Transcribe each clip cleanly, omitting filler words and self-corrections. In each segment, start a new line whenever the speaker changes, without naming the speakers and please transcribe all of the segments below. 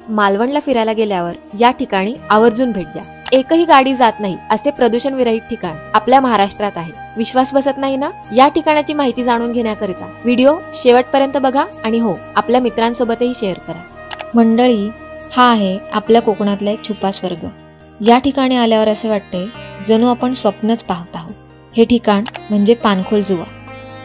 मालवणला फिरायला गेल्यावर या ठिकाणी आवर्जून भेट द्या। एकही गाडी जात नाही असे प्रदूषण विरहित ठिकाण आपल्या महाराष्ट्रात आहे। विश्वास बसत नाही ना? या ठिकाणाची माहिती जाणून घेण्याकरिता व्हिडिओ शेवटपर्यंत बघा आणि हो, आपल्या मित्रांसोबतही शेअर करा।
मंडळी, हा आहे आपल्या कोकणातला एक छुपा स्वर्ग। या ठिकाणी आल्यावर असे वाटते जणू आपण स्वप्नच पाहत आहोत। हे ठिकाण म्हणजे पानखोल जुवा।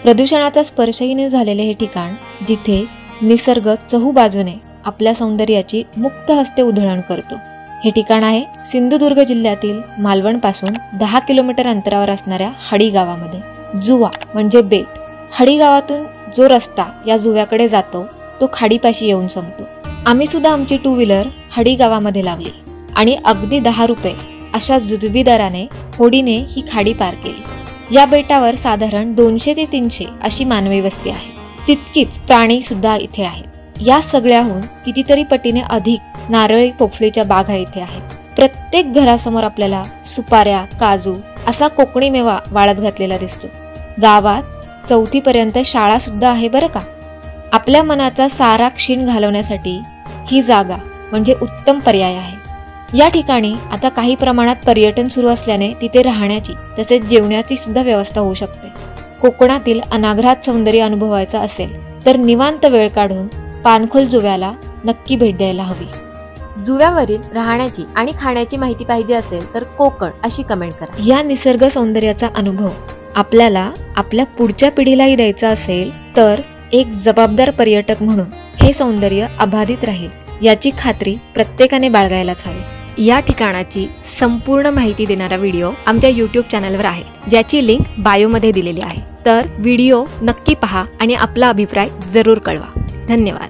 प्रदूषणाचा स्पर्शही न झालेले हे ठिकाण, जिथे निसर्ग चहूबाजूने आपल्या सौंदर्याची मुक्त हस्ते उधळण करतो। हे ठिकाण आहे सिंधुदुर्ग जिल्ह्यातील मालवण पासून 10 किलोमीटर अंतरावर असणाऱ्या हडी गावामध्ये। जुवा म्हणजे बेट। हडी गावातून जो रस्ता या जुव्याकडे जातो तो खाडीपाशी येऊन संपतो। आम्ही सुद्धा आमची 2 व्हीलर हडी गावामध्ये लावली आणि अगदी 10 रुपये अशा जुजबी दराने होडीने ही खाडी पार केली। या बेटावर साधारण 200 ते 300 अशी मानवी वस्ती आहे। तितकीच प्राणी सुद्धा इथे आहेत। या सगळ्याहून कितीतरी पटीने अधिक नारळी पोफळीच्या बागा इथे आहेत। प्रत्येक घरासमोर आपल्याला सुपाऱ्या, काजू असा कोकणी मेवा वाळत घातलेला दिसतो। गावात 4थी पर्यंत शाळा सुद्धा आहे बरं का। आपल्या मनाचा सारा क्षीण घालवण्यासाठी ही जागा म्हणजे उत्तम पर्याय आहे। या ठिकाणी आता काही प्रमाणात पर्यटन सुरू असल्याने तिथे राहण्याची तसेच जेवणाची सुद्धा व्यवस्था होऊ शकते। कोकणातील अनाघ्रात सौंदर्य अनुभवायचा असेल तर निवांत वेळ काढून पानखोल जुव्याला नक्की भेट द्यायला हवी।
जुव्यावरील राहण्याची आणि खाण्याची माहिती पाहिजे असेल तर कोकण अशी कमेंट करा।
या निसर्ग सौंदर्याचा अनुभव आपल्याला आपल्या पुढच्या पिढीलाही द्यायचा असेल तर एक जबाबदार पर्यटक म्हणून हे सौंदर्य अबाधित राहील याची खात्री प्रत्येकाने बाळगायलाच हवी।
या ठिकाणाची संपूर्ण माहिती देणारा व्हिडिओ आमच्या YouTube चॅनलवर आहे, ज्याची लिंक बायोमध्ये दिलेली आहे। तर व्हिडिओ नक्की पहा आणि आपला अभिप्राय जरूर कळवा। धन्यवाद।